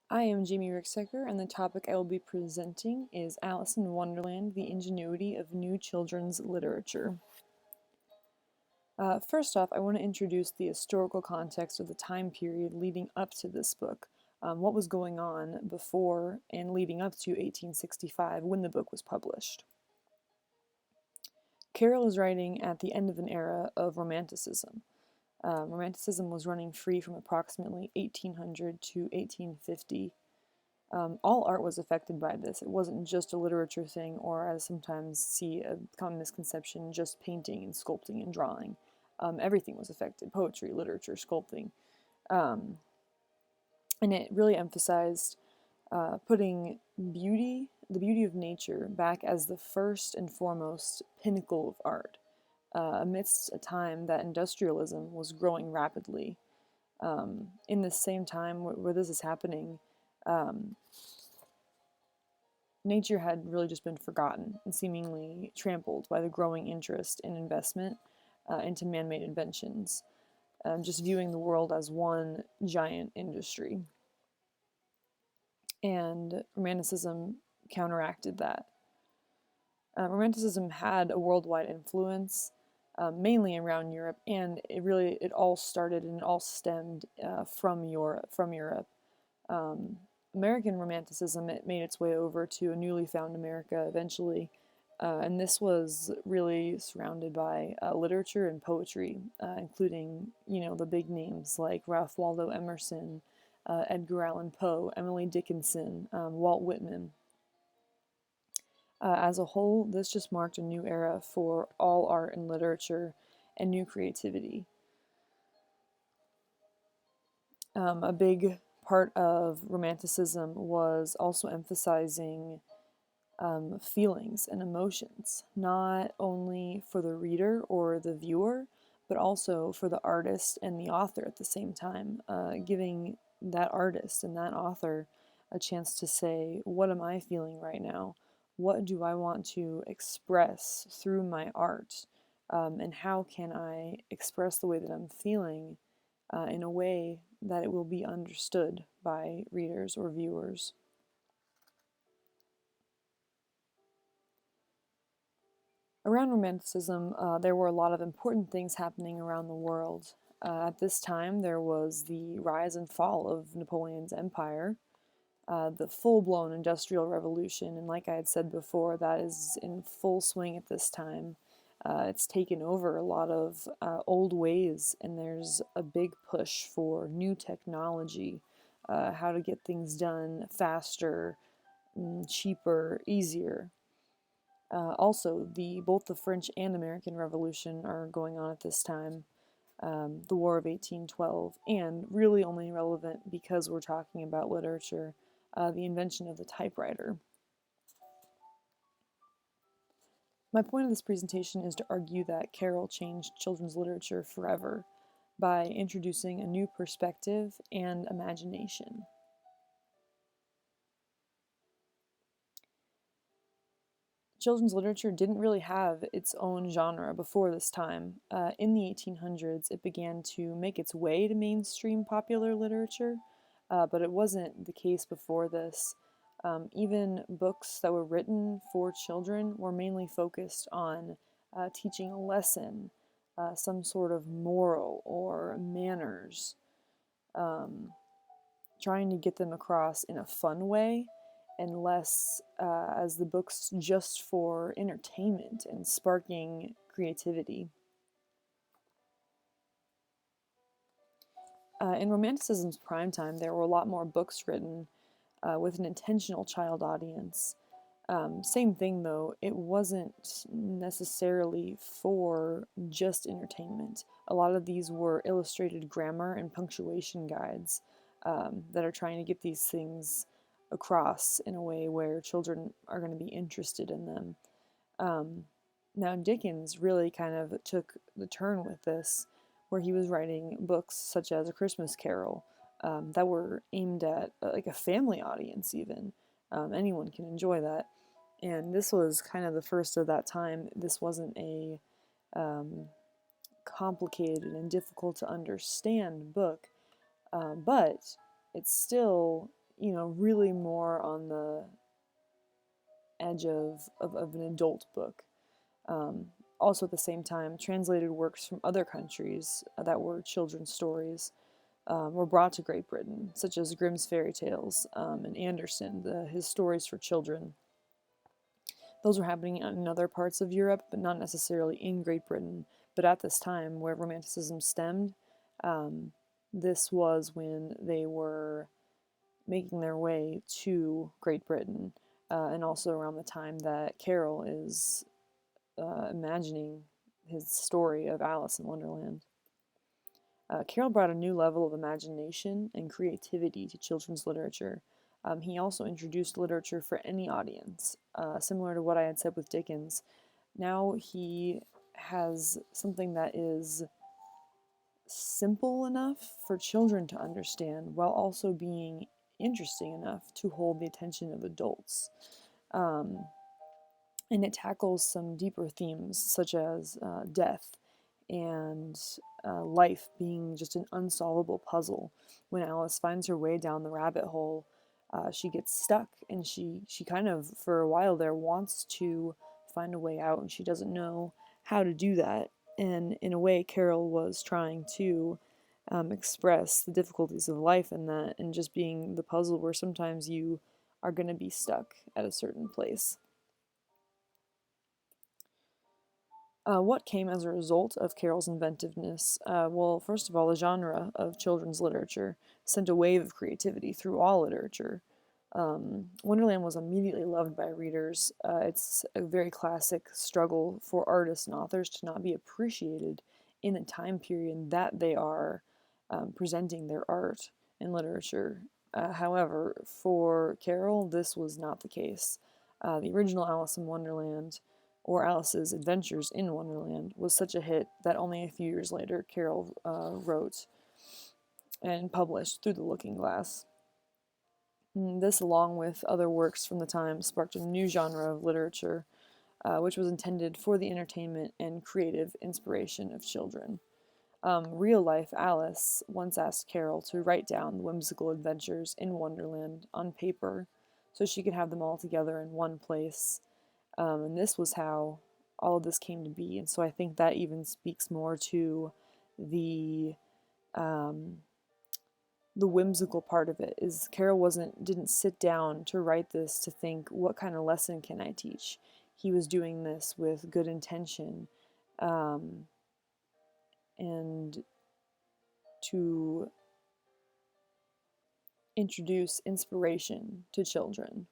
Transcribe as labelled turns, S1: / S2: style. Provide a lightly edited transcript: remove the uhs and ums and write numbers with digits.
S1: I am Jamie Ricksecker, and the topic I will be presenting is Alice in Wonderland, the Ingenuity of New Children's Literature. First off, I want to introduce the historical context of the time period leading up to this book, what was going on before and leading up to 1865 when the book was published. Carol is writing at the end of an era of Romanticism. Romanticism was running free from approximately 1800 to 1850. All art was affected by this. It wasn't just a literature thing, or as sometimes see a common misconception, just painting and sculpting and drawing. Everything was affected: poetry, literature, sculpting. Um, and it really emphasized putting the beauty of nature, back as the first and foremost pinnacle of art, amidst a time that industrialism was growing rapidly. In this same time where this is happening, um, nature had really just been forgotten and seemingly trampled by the growing interest and investment into man made inventions, just viewing the world as one giant industry. And Romanticism counteracted that. Romanticism had a worldwide influence, mainly around Europe, and it all started and it all stemmed from Europe. Um, American Romanticism, it made its way over to a newly found America eventually, and this was really surrounded by literature and poetry, including the big names like Ralph Waldo Emerson, Edgar Allan Poe, Emily Dickinson, Walt Whitman. As a whole, this just marked a new era for all art and literature and new creativity. A big part of Romanticism was also emphasizing feelings and emotions, not only for the reader or the viewer, but also for the artist and the author at the same time, giving that artist and that author a chance to say, what am I feeling right now? What do I want to express through my art? And how can I express the way that I'm feeling in a way that it will be understood by readers or viewers? Around Romanticism, there were a lot of important things happening around the world. At this time, there was the rise and fall of Napoleon's empire, the full blown Industrial Revolution, and like I had said before, that is in full swing at this time. It's taken over a lot of old ways, and there's a big push for new technology, how to get things done faster, cheaper, easier. Also, both the French and American Revolution are going on at this time. The War of 1812, and really only relevant because we're talking about literature, the invention of the typewriter. My point of this presentation is to argue that Carroll changed children's literature forever by introducing a new perspective and imagination. Children's literature didn't really have its own genre before this time. In the 1800s, it began to make its way to mainstream popular literature, but it wasn't the case before this. Even books that were written for children were mainly focused on teaching a lesson, some sort of moral or manners, um, trying to get them across in a fun way and less as the books just for entertainment and sparking creativity. In Romanticism's prime time, there were a lot more books written with an intentional child audience. Same thing though, it wasn't necessarily for just entertainment. A lot of these were illustrated grammar and punctuation guides that are trying to get these things across in a way where children are going to be interested in them. Um, Now, Dickens really kind of took the turn with this, where he was writing books such as A Christmas Carol that were aimed at like a family audience, even. Anyone can enjoy that. And this was kind of the first of that time. This wasn't a um, complicated and difficult to understand book, but it still really more on the edge of an adult book. Um, Also, at the same time, translated works from other countries that were children's stories were brought to Great Britain, such as Grimm's fairy tales and Andersen, his stories for children. Those were happening in other parts of Europe, but not necessarily in Great Britain. But at this time, where Romanticism stemmed, um, this was when they were making their way to Great Britain, and also around the time that Carroll is imagining his story of Alice in Wonderland. Carroll brought a new level of imagination and creativity to children's literature. He also introduced literature for any audience, similar to what I had said with Dickens. Now he has something that is simple enough for children to understand while also being interesting enough to hold the attention of adults. Um, and it tackles some deeper themes such as death and life being just an unsolvable puzzle. When Alice finds her way down the rabbit hole, she gets stuck, and she kind of for a while there wants to find a way out, and she doesn't know how to do that. And in a way, Carol was trying to express the difficulties of life in that, and just being the puzzle where sometimes you are going to be stuck at a certain place. What came as a result of Carroll's inventiveness? Well, first of all, the genre of children's literature sent a wave of creativity through all literature. Wonderland was immediately loved by readers. It's a very classic struggle for artists and authors to not be appreciated in the time period that they are presenting their art and literature. However, for Carroll, this was not the case. The original Alice in Wonderland, or Alice's Adventures in Wonderland, was such a hit that only a few years later Carroll wrote and published Through the Looking Glass. This, along with other works from the time, sparked a new genre of literature, which was intended for the entertainment and creative inspiration of children. Real life Alice once asked Carroll to write down the whimsical adventures in Wonderland on paper so she could have them all together in one place. And this was how all of this came to be. And so I think that even speaks more to the um, the whimsical part of it. Is Carroll didn't sit down to write this to think, what kind of lesson can I teach? He was doing this with good intention, um, and to introduce inspiration to children.